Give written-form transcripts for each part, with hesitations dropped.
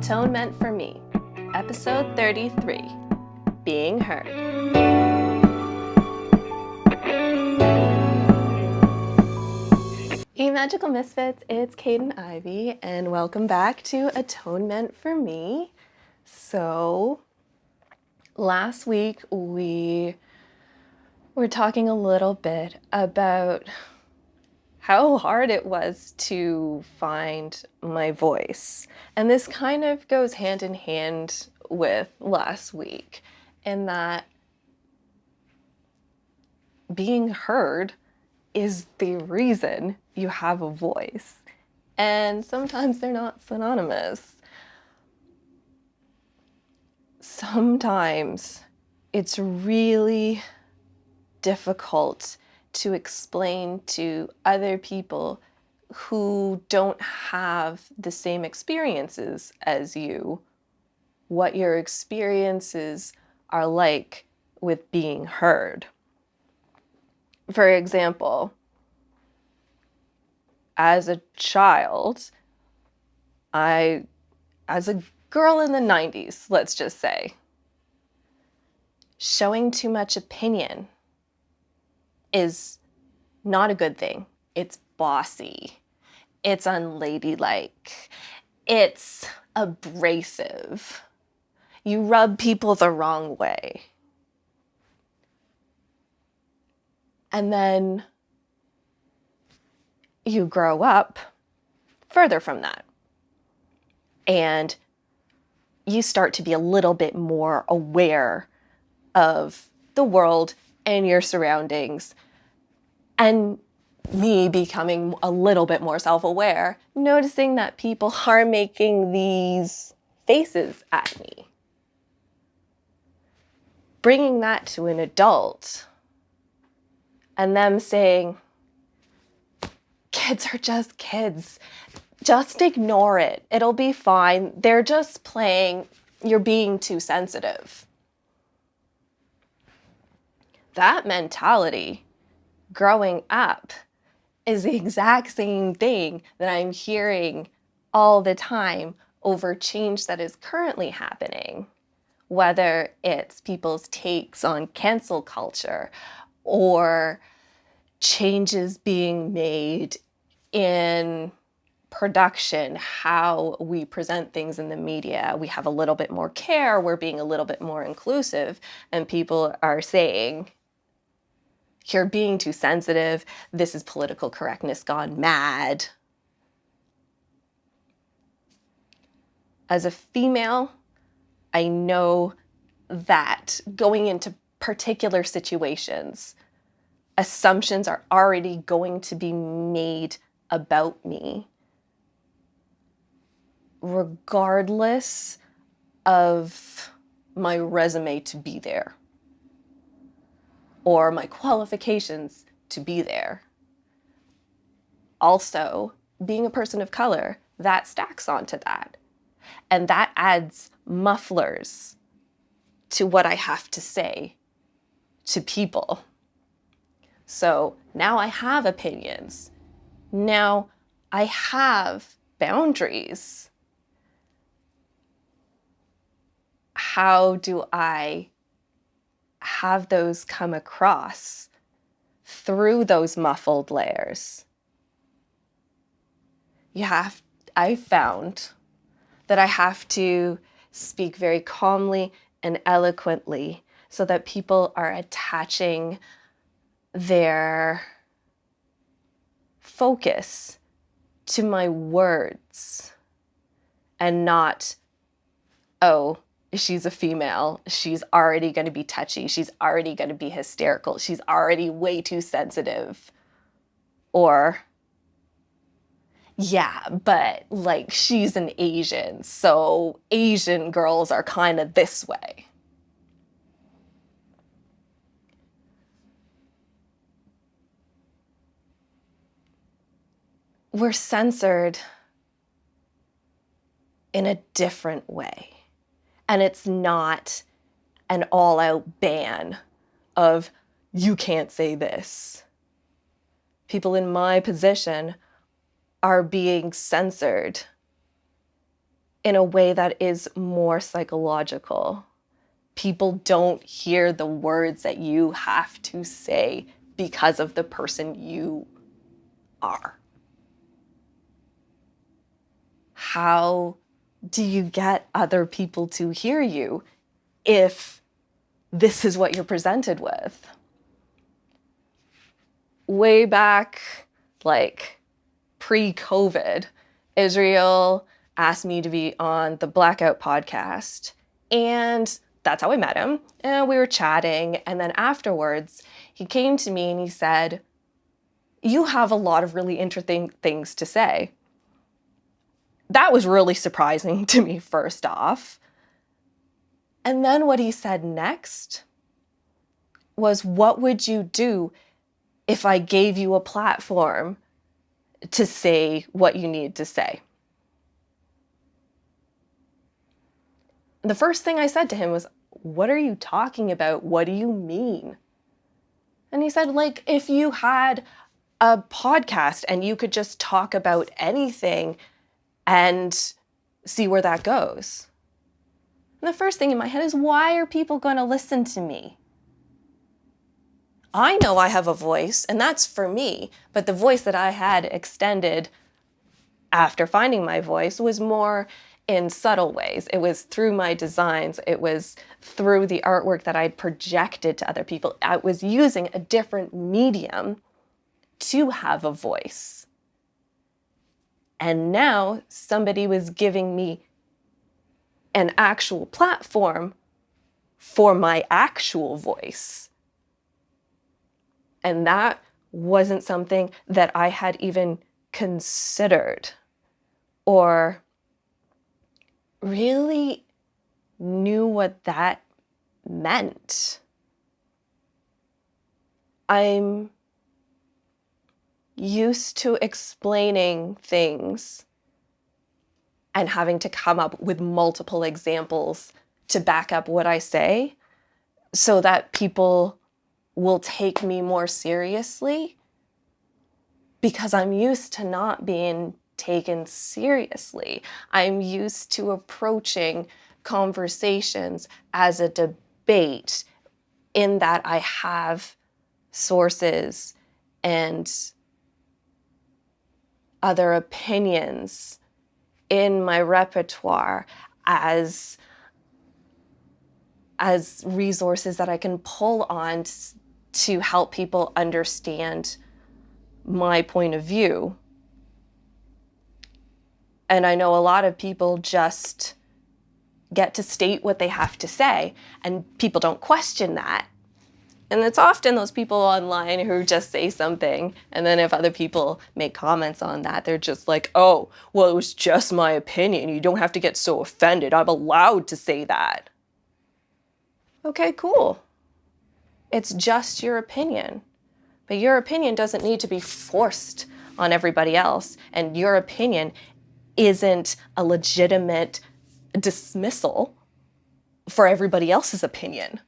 Atonement for Me, Episode 33, Being Heard. Hey Magical Misfits, it's Kaidain Ivy, and welcome back to Atonement for Me. So, last week we were talking a little bit about how hard it was to find my voice. And this kind of goes hand in hand with last week, in that being heard is the reason you have a voice. And sometimes they're not synonymous. Sometimes it's really difficult to explain to other people who don't have the same experiences as you what your experiences are like with being heard. For example, as a child, as a girl in the 90s, let's just say, showing too much opinion is not a good thing. It's bossy. It's unladylike. It's abrasive. You rub people the wrong way. And then you grow up further from that. And you start to be a little bit more aware of the world and your surroundings. And me becoming a little bit more self-aware, noticing that people are making these faces at me. Bringing that to an adult and them saying, kids are just kids. Just ignore it. It'll be fine. They're just playing. You're being too sensitive. That mentality growing up is the exact same thing that I'm hearing all the time over change that is currently happening. Whether it's people's takes on cancel culture or changes being made in production, how we present things in the media. We have a little bit more care, we're being a little bit more inclusive, and people are saying, you're being too sensitive, this is political correctness gone mad. As a female, I know that going into particular situations, assumptions are already going to be made about me, regardless of my resume to be there or my qualifications to be there. Also, being a person of color, that stacks onto that. And that adds mufflers to what I have to say to people. So now I have opinions. Now I have boundaries. How do I have those come across through those muffled layers? I found that I have to speak very calmly and eloquently so that people are attaching their focus to my words and not, oh, she's a female, she's already going to be touchy, she's already going to be hysterical, she's already way too sensitive. Or, yeah, but like she's an Asian, so Asian girls are kind of this way. We're censored in a different way. And it's not an all-out ban of, you can't say this. People in my position are being censored in a way that is more psychological. People don't hear the words that you have to say because of the person you are. How do you get other people to hear you if this is what you're presented with? Way back, like pre-COVID, Israel asked me to be on the Blackout podcast, and that's how I met him. And we were chatting, and then afterwards, he came to me and he said, "You have a lot of really interesting things to say." That was really surprising to me, first off. And then what he said next was, "What would you do if I gave you a platform to say what you need to say?" The first thing I said to him was, "What are you talking about? What do you mean?" And he said, like, if you had a podcast and you could just talk about anything and see where that goes. And the first thing in my head is, why are people going to listen to me? I know I have a voice, and that's for me, but the voice that I had extended after finding my voice was more in subtle ways. It was through my designs. It was through the artwork that I'd projected to other people. I was using a different medium to have a voice. And now somebody was giving me an actual platform for my actual voice. And that wasn't something that I had even considered or really knew what that meant. I'm used to explaining things and having to come up with multiple examples to back up what I say so that people will take me more seriously, because I'm used to not being taken seriously. I'm used to approaching conversations as a debate, in that I have sources and other opinions in my repertoire as resources that I can pull on to help people understand my point of view. And I know a lot of people just get to state what they have to say, and people don't question that. And it's often those people online who just say something, and then if other people make comments on that, they're just like, "Oh, well, it was just my opinion. You don't have to get so offended. I'm allowed to say that." Okay, cool. It's just your opinion. But your opinion doesn't need to be forced on everybody else, and your opinion isn't a legitimate dismissal for everybody else's opinion.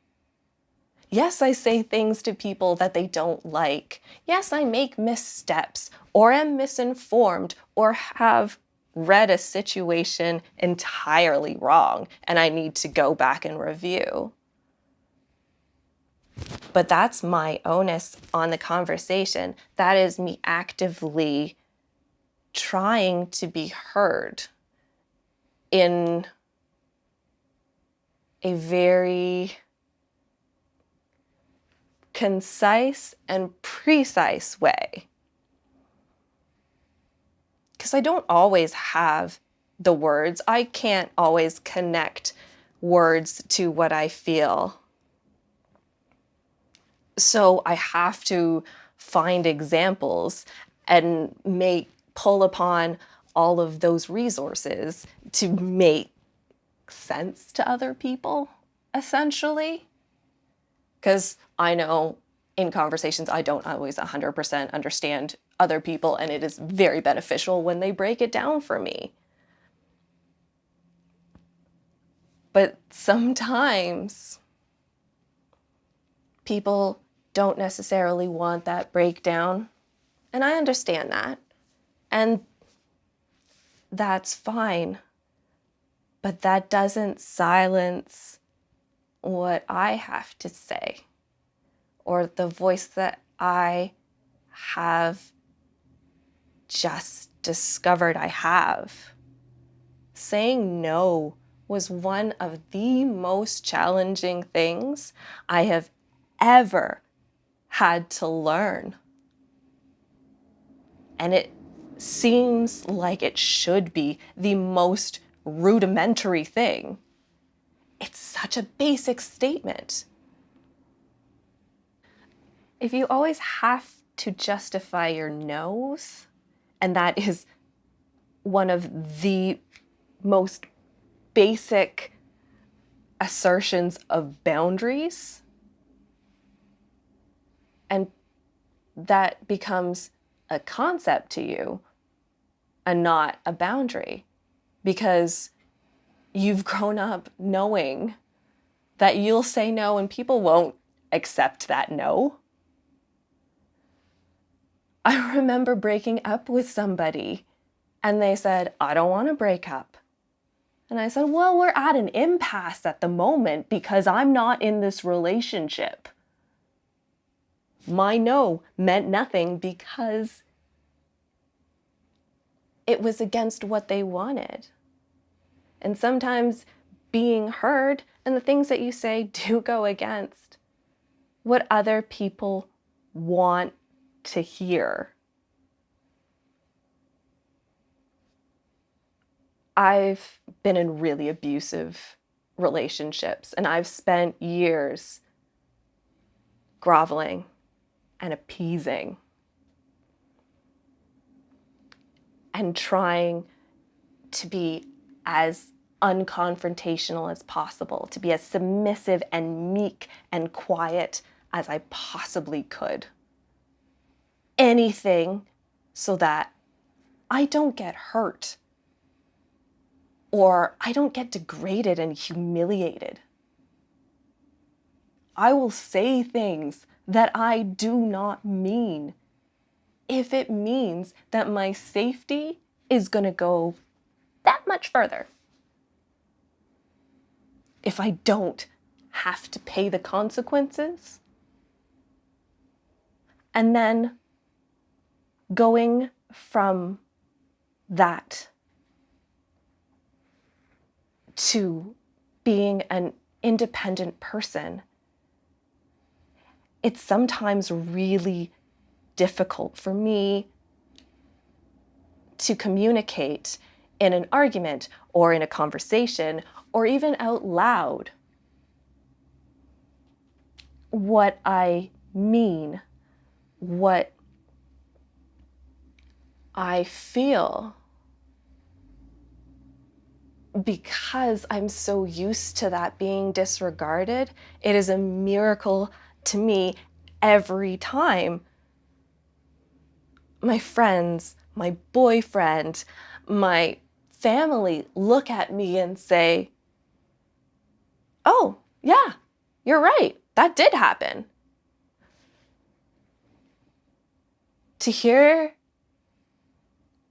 Yes, I say things to people that they don't like. Yes, I make missteps, or am misinformed, or have read a situation entirely wrong, and I need to go back and review. But that's my onus on the conversation. That is me actively trying to be heard in a very concise and precise way. Because I don't always have the words. I can't always connect words to what I feel. So I have to find examples and pull upon all of those resources to make sense to other people, essentially. Because I know in conversations I don't always 100% understand other people, and it is very beneficial when they break it down for me. But sometimes people don't necessarily want that breakdown, and I understand that, and that's fine. But that doesn't silence what I have to say or the voice that I have just discovered I have. Saying no was one of the most challenging things I have ever had to learn. And it seems like it should be the most rudimentary thing. It's such a basic statement. If you always have to justify your no's, and that is one of the most basic assertions of boundaries, and that becomes a concept to you and not a boundary, because you've grown up knowing that you'll say no and people won't accept that no. I remember breaking up with somebody and they said, I don't want to break up. And I said, well, we're at an impasse at the moment because I'm not in this relationship. My no meant nothing because it was against what they wanted. And sometimes being heard and the things that you say do go against what other people want to hear. I've been in really abusive relationships, and I've spent years groveling and appeasing and trying to be as unconfrontational as possible, to be as submissive and meek and quiet as I possibly could. Anything so that I don't get hurt or I don't get degraded and humiliated. I will say things that I do not mean if it means that my safety is going to go that much further. If I don't have to pay the consequences. And then going from that to being an independent person, it's sometimes really difficult for me to communicate in an argument or in a conversation or even out loud what I mean, what I feel, because I'm so used to that being disregarded. It is a miracle to me every time my friends, my boyfriend, my family look at me and say, oh, yeah, you're right, that did happen. To hear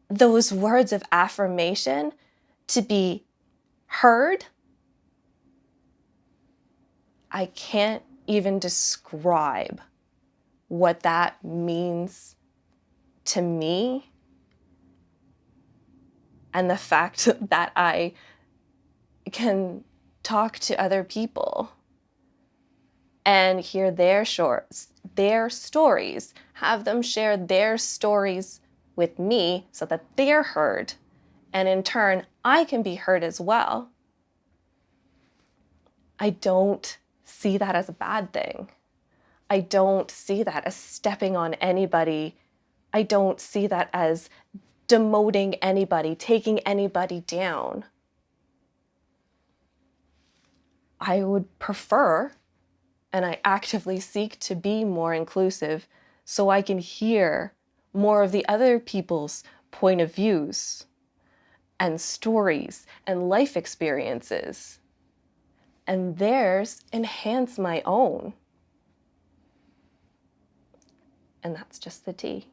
those words of affirmation, to be heard, I can't even describe what that means to me, and the fact that I can talk to other people and hear their stories, have them share their stories with me so that they're heard, and in turn, I can be heard as well. I don't see that as a bad thing. I don't see that as stepping on anybody. I don't see that as demoting anybody, taking anybody down. I would prefer, and I actively seek to be more inclusive so I can hear more of the other people's point of views and stories and life experiences, and theirs enhance my own. And that's just the tea.